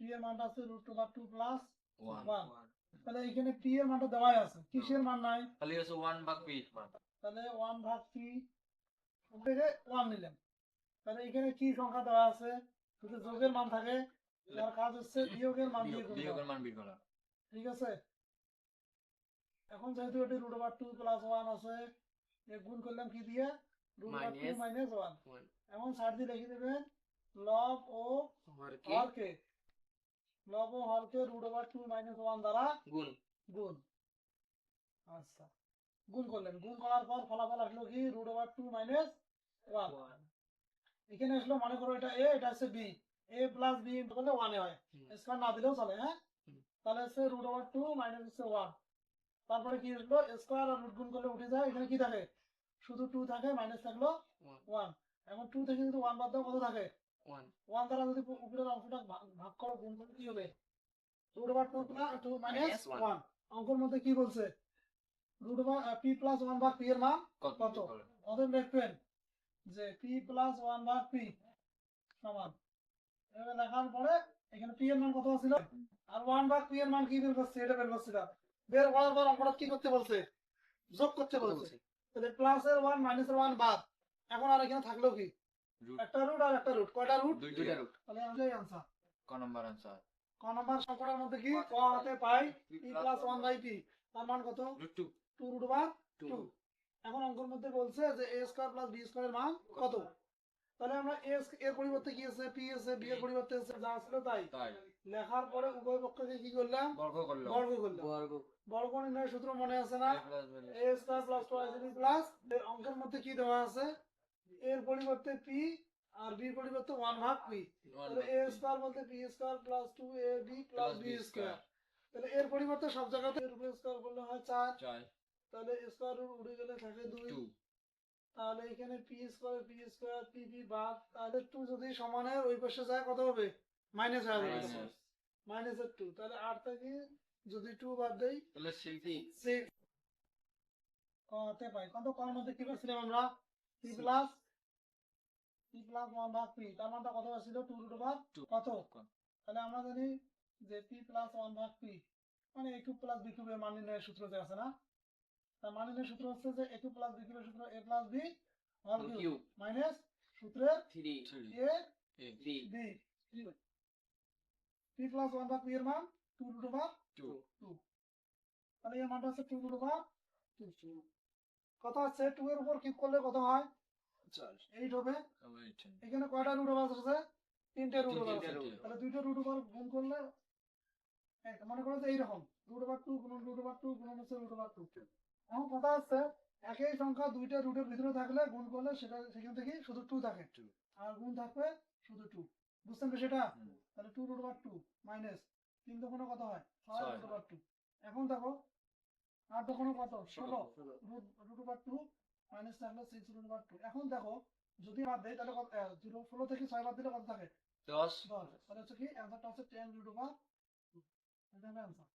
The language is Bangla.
পি এর মানটা আছে √2 প্লাস 1 1। তাহলে এখানে পি এর মানটা দেওয়াই আছে, কিসের মান নাই? খালি আছে 1 ভাগ p মান। তাহলে 1 ভাগ পি থেকে 1 নিলাম। তাহলে এখানে কি সংখ্যা দেওয়া আছে? যদি যোগের মান থাকে তার কাজ হচ্ছে বিয়োগের মান দিয়ে গুণ বিয়োগের করা। মান বের করা। ঠিক আছে, এখন যেহেতু এটি √2 প্লাস 1 আছে, এ গুণ করলাম কি দিয়ে? √2 মাইনাস 1। এখন সাইড দিয়ে লিখে দেবেন লব ও হরকে, লব ও হরকে √2 মাইনাস 1 দ্বারা গুণ। আচ্ছা, গুণ করলেন, গুণ করার পর ফলাফল আসলো কি? √2 মাইনাস 1। এখানে আসলো, মনে করো এটা এ, এটা হচ্ছে বি, এ প্লাস বি করলে 1 হয়, স্কয়ার না দিলেও চলে। হ্যাঁ, তাহলে হচ্ছে √2 মাইনাস হচ্ছে 1। তারপরে কি আসলো? স্কয়ার আর রুট গুণ করলে উঠে যায়, এখানে কি থাকে? শুধু 2 থাকে, মাইনাস থাকলো 1। এখন 2 থেকে যদি 1 বাদ দাও কত থাকে? 1 দ্বারা যদি উপরের অংশটা ভাগ করো, গুণ করলে কি হবে? √2 প্লাস 2 মাইনাস 1। অঙ্কের মধ্যে কি বলছে? পি প্লাস 1 ভাগ পি এর মান কত? অতএব লিখবেন যে পি প্লাস 1 ভাগ পি সমান, এভাবে লেখার পরে এখানে পি এর মান কত ছিল আর 1 ভাগ পি এর মান কি বের করছে? এটা বের করছিলাম। বের করার পর অঙ্কটা কি করতে বলছে? যোগ করতে বলছে। তাহলে প্লাস এর 1 মাইনাস এর 1 বাদ। এখন আর এখানে থাকলো কি? একটা রুট আর একটা রুট। কয়টা রুট? দুইটা রুট। তাহলে আমাদের आंसर ক নাম্বার आंसर? ক নাম্বার সংখ্যাটার মধ্যে কি ক হতে পাই p + 1 / p, তার মান কত? √2 2√2। এখন অঙ্কের মধ্যে বলছে যে a² + b² এর মান কত? তাহলে আমরা a এর পরিবর্তে কি আছে? p আছে, b এর পরিবর্তে আছে যা ছিল তাই লেখার পরে উভয় পক্ষকে কি করলাম? বর্গ করলাম। বর্গ করলাম। বর্গ নির্ণয়ের সূত্র মনে আছে না? a² + 2ab প্লাস অঙ্কের মধ্যে কি দেওয়া আছে? এর পরিবর্তে p আর b এর পরিবর্তে 1 ভাগ p। তাহলে a² বলতে p² plus 2ab plus b²। তাহলে এর পরিবর্তে সব জায়গাতে এর উপরে স্কয়ার করলে হয় 4। তাহলে স্কয়ার রুট উঠে গেলে থাকে 2। তাহলে এখানে p² pb বাদ, তাহলে 2 যদি সমানের ওই পাশে যায় কত হবে? মাইনাস হয়ে যাবে, মাইনাসের 2। তাহলে 8 থেকে যদি 2 বাদ দেই তাহলে 6 কত পাই? কত কোন মধ্যে কি করছিলাম আমরা? p প্লাস 1 ভাগ p, তার মানটা কত ছিল? 2√2 কত? তাহলে আমরা জানি যে p প্লাস 1 ভাগ p মানে a কিউব প্লাস b কিউবের মান নির্ণয়ের সূত্র যে আছে না, তার মান নির্ণয়ের সূত্র হচ্ছে যে a কিউব প্লাস b কিউবের সূত্র a plus b whole cube minus সূত্রের 3a b। p প্লাস 1 ভাগ p এর মান 2√2। তাহলে এর মানটা হচ্ছে 2√2। কত আছে? 2 এর উপর কিউব করলে কত হয়? 8 হবে। এখানে কয়টা রুট আছে? 3টে রুট আছে। তাহলে দুইটা রুট ওভার গুণ করলে মনে করো যে এইরকম √2 গুণন √2 গুণন হচ্ছে √2। এখন কথা হচ্ছে একই সংখ্যা দুইটা রুটের ভিতরে থাকলে গুণ করলে সেখান থেকে শুধু 2 থাকে আর গুণ থাকবে শুধু 2। বুঝছেন তো সেটা? তাহলে 2√2 মাইনাস 3 দোকানে কত হয়? 6√2। এখন দেখো 8 দোকানে কত? 16 √2 মাইনাস থাকলো 6√2। এখন দেখো যদি বাদ দেই তাহলে কত? 16 থেকে 6 বাদ দিলে কত থাকে? 10। তাহলে হচ্ছে কি অ্যান্সারটা হচ্ছে 10√2। এটা হবে অ্যান্সার।